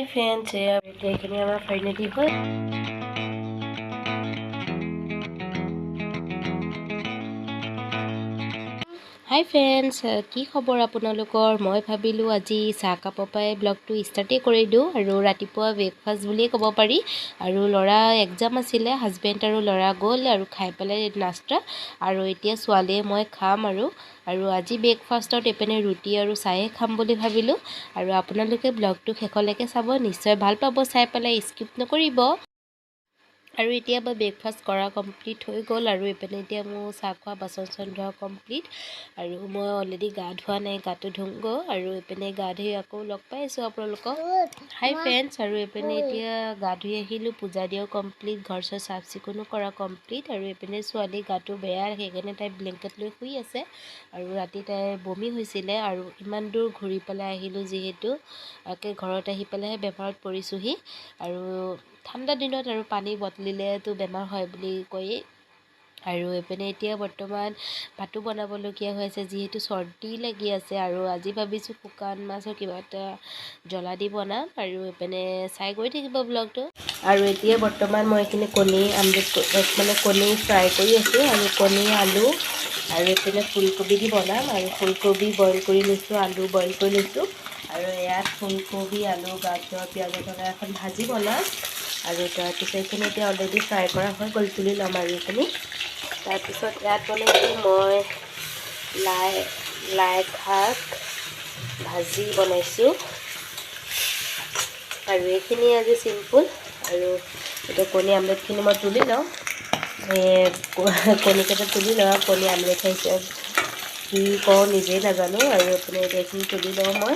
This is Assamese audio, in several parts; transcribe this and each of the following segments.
ফ্ৰেন্ডস এখানে আমাৰ ফাইনালি হয় হাই ফ্ৰেণ্ডছ কি খবৰ আপোনালোকৰ মই ভাবিলোঁ আজি চাহকাপৰ পৰাই ব্লগটো ষ্টাৰ্টেই কৰি দিওঁ আৰু ৰাতিপুৱা ব্ৰেকফাষ্ট বুলিয়ে ক'ব পাৰি আৰু ল'ৰা এক্সাম আছিলে হাজবেণ্ড আৰু ল'ৰা গ'ল আৰু খাই পেলাই নাস্তা আৰু এতিয়া ছোৱালীয়ে মই খাম আৰু আজি ব্ৰেকফাষ্টত এপিনে ৰুটি আৰু চাহে খাম বুলি ভাবিলোঁ আৰু আপোনালোকে ব্লগটো শেষলৈকে চাব নিশ্চয় ভাল পাব চাই পেলাই স্কিপ নকৰিব আৰু এতিয়া মই ব্ৰেকফাষ্ট কৰা কমপ্লিট হৈ গ'ল আৰু এপিনে এতিয়া মোৰ চাহ খোৱা বাচন চাচন ধোৱা কমপ্লিট আৰু মই অলৰেডি গা ধোৱা নাই গাটো ধুমগৈ আৰু এপিনে গা ধুই আকৌ লগ পাইছোঁ আপোনালোকক হাই ফ্ৰেণ্ডছ আৰু এপিনে এতিয়া গা ধুই আহিলোঁ পূজা দিয়াও কমপ্লিট ঘৰ চৰ চাফ চিকুণো কৰা কমপ্লিট আৰু এপিনে ছোৱালী গাটো বেয়া সেইকাৰণে তাই ব্লেংকেট লৈ শুই আছে আৰু ৰাতি তাই বমি হৈছিলে আৰু ইমান দূৰ ঘূৰি পেলাই আহিলোঁ যিহেতু একে ঘৰত আহি পেলাইহে বেমাৰত পৰিছোঁহি আৰু ঠাণ্ডা দিনত আৰু পানী বটলিলেতো বেমাৰ হয় বুলি কয়েই আৰু এপিনে এতিয়া বৰ্তমান ভাতো বনাবলগীয়া হৈ আছে যিহেতু চৰ্দি লাগি আছে আৰু আজি ভাবিছোঁ শুকান মাছৰ কিবা এটা জ্বলা দি বনাম আৰু এপিনে চাই গৈ থাকিব ব্লগটো আৰু এতিয়া বৰ্তমান মই এইখিনি কণী আমলেট মানে কণী ফ্ৰাই কৰি আছোঁ আৰু কণী আলু আৰু এপিনে ফুলকবি দি বনাম আৰু ফুলকবি বইল কৰি লৈছোঁ আলু বইল কৰি লৈছোঁ আৰু ইয়াত ফুলকবি আলু গাজৰ পিঁয়াজৰ থকা এখন ভাজি বনাম আৰু তাৰপিছত এইখিনি এতিয়া অলৰেডি ফ্ৰাই কৰা হৈ গ'ল তুলি ল'ম আৰু এইখিনি তাৰপিছত ইয়াত বনাইছোঁ মই লাই শাক ভাজি বনাইছোঁ আৰু এইখিনি আজি চিম্পুল আৰু এতিয়া কণী আমলেটখিনি মই তুলি লওঁ কণীকেইটা তুলি লওঁ কণী আমলেট খাইছে কি কওঁ নিজেই নাজানো আৰু এইপিনে এইখিনি তুলি লওঁ মই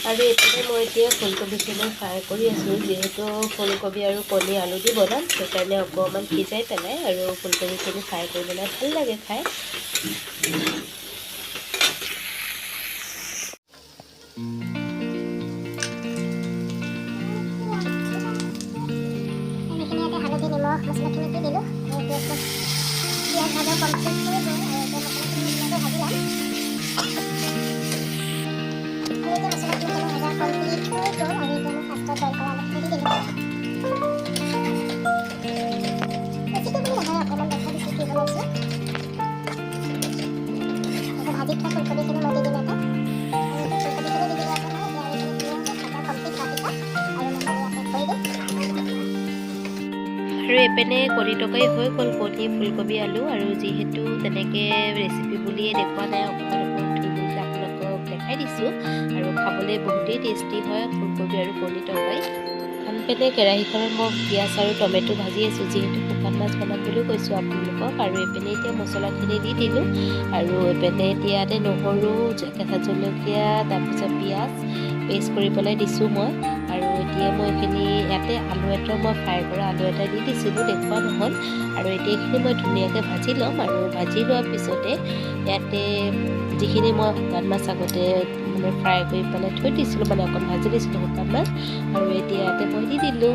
আৰু এইপিনে মই এতিয়া ফুলকবিখিনি ফ্ৰাই কৰি আছোঁ যিহেতু ফুলকবি আৰু কণী আলু দি বনাম সেইকাৰণে অকণমান সিজাই পেলাই আৰু ফুলকবিখিনি ফ্ৰাই কৰি পেলাই ভাল লাগে খাই আৰু এপিনে কণী তৰকাৰী হৈ গ'ল কণী ফুলকবি আলু আৰু যিহেতু তেনেকৈ ৰেচিপি বুলিয়ে দেখুওৱা নাই অকণমান থুলমূলকৈ আপোনালোকক দেখাই দিছোঁ আৰু খাবলৈ বহুতেই টেষ্টি হয় ফুলকবি আৰু কণী তৰকাৰী আনপিনে কেৰাহীখনত মই পিঁয়াজ আৰু টমেটো ভাজি আছোঁ যিহেতু শুকান মাছ বনাম বুলিও কৈছোঁ আপোনালোকক আৰু এইপিনে এতিয়া মছলাখিনি দি দিলোঁ আৰু এইপিনে এতিয়া ইয়াতে নহৰু কেঁচা জলকীয়া তাৰপিছত পিঁয়াজ পেষ্ট কৰি পেলাই দিছোঁ মই আৰু এতিয়া মই এইখিনি ইয়াতে আলু এটা মই ফ্ৰাই কৰা আলু এটা দি দিছিলোঁ দেখুওৱা নহ'ল আৰু এতিয়া এইখিনি মই ধুনীয়াকৈ ভাজি ল'ম আৰু ভাজি লোৱাৰ পিছতে ইয়াতে যিখিনি মই শুকান মাছ আগতে মানে ফ্ৰাই কৰি পেলাই থৈ দিছিলোঁ মানে অকণ ভাজি দিছিলোঁ শুকান মাছ আৰু এতিয়া ইয়াতে মই দি দিলোঁ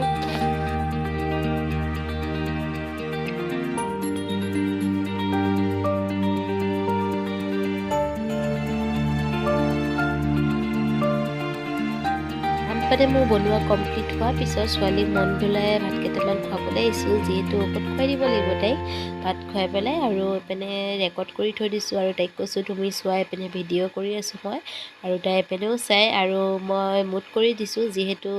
মোৰ বনোৱা কমপ্লিট হোৱাৰ পিছত ছোৱালীক মন পেলাই ভাত কেইটামান খুৱাবলৈ আহিছোঁ যিহেতু ঔষধ খুৱাই দিব লাগিব তাইক ভাত খুৱাই পেলাই আৰু এইপিনে ৰেকৰ্ড কৰি থৈ দিছোঁ আৰু তাইক কৈছোঁ তুমি চোৱা এইপিনে ভিডিঅ' কৰি আছোঁ মই আৰু তাই এইপিনেও চাই আৰু মই মুট কৰি দিছোঁ যিহেতু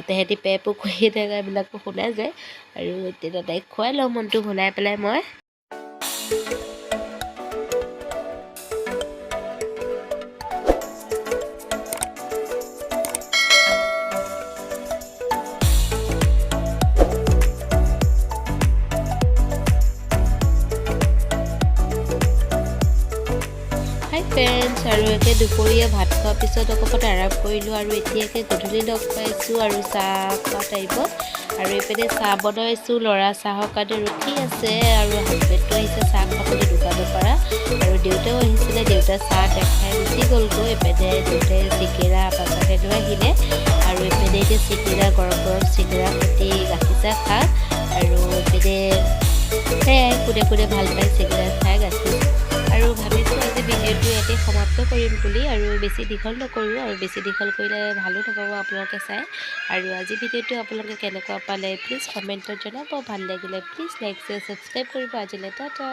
তেহেঁতি পেপো কৰি থকা এইবিলাকো শুনা যায় আৰু তেতিয়া তাইক খুৱাই লওঁ মনটো ভুলাই পেলাই মই ফ্ৰেণ্ডছ আৰু একে দুপৰীয়া ভাত খোৱাৰ পিছত অকণমান আৰাম কৰিলোঁ আৰু এতিয়াকে গধূলি লগ পাইছোঁ আৰু চাহ খোৱা টাইমত আৰু এইপিনে চাহ বনাইছোঁ ল'ৰা চাহৰ কাৰণে ৰখি আছে আৰু হাজবেণ্ডো আহিছে চাহ খাবলৈ দোকানৰ পৰা আৰু দেউতাও আহিছিলে দেউতাই চাহ দেখাই গুচি গ'লগৈ এইপিনে দেউতাই চিকেৰা পাপাহেনো আহিলে আৰু এইপিনে এতিয়া চিকেৰা গৰম গৰম চিকেৰা সৈতে গাখীৰ চাহ খাওঁ আৰু এইপিনে সেয়াই কোনে কোনে ভাল পায় চিকেৰা খাই গাখীৰ আৰু ভাবিছোঁ আজি ভিডিঅ'টো ইয়াতে সমাপ্ত কৰিম বুলি, আৰু বেছি দীঘল নকৰোঁ, আৰু বেছি দীঘল কৰিলে ভালো নাপাব আপোনালোকে চাই। আৰু আজি ভিডিঅ'টো আপোনালোকে কেনেকুৱা পালে প্লিজ কমেণ্টত জনাব। ভাল লাগিলে প্লিজ লাইক শ্বেয়াৰ ছাবস্ক্ৰাইব কৰিব। আজিলৈ টাটা।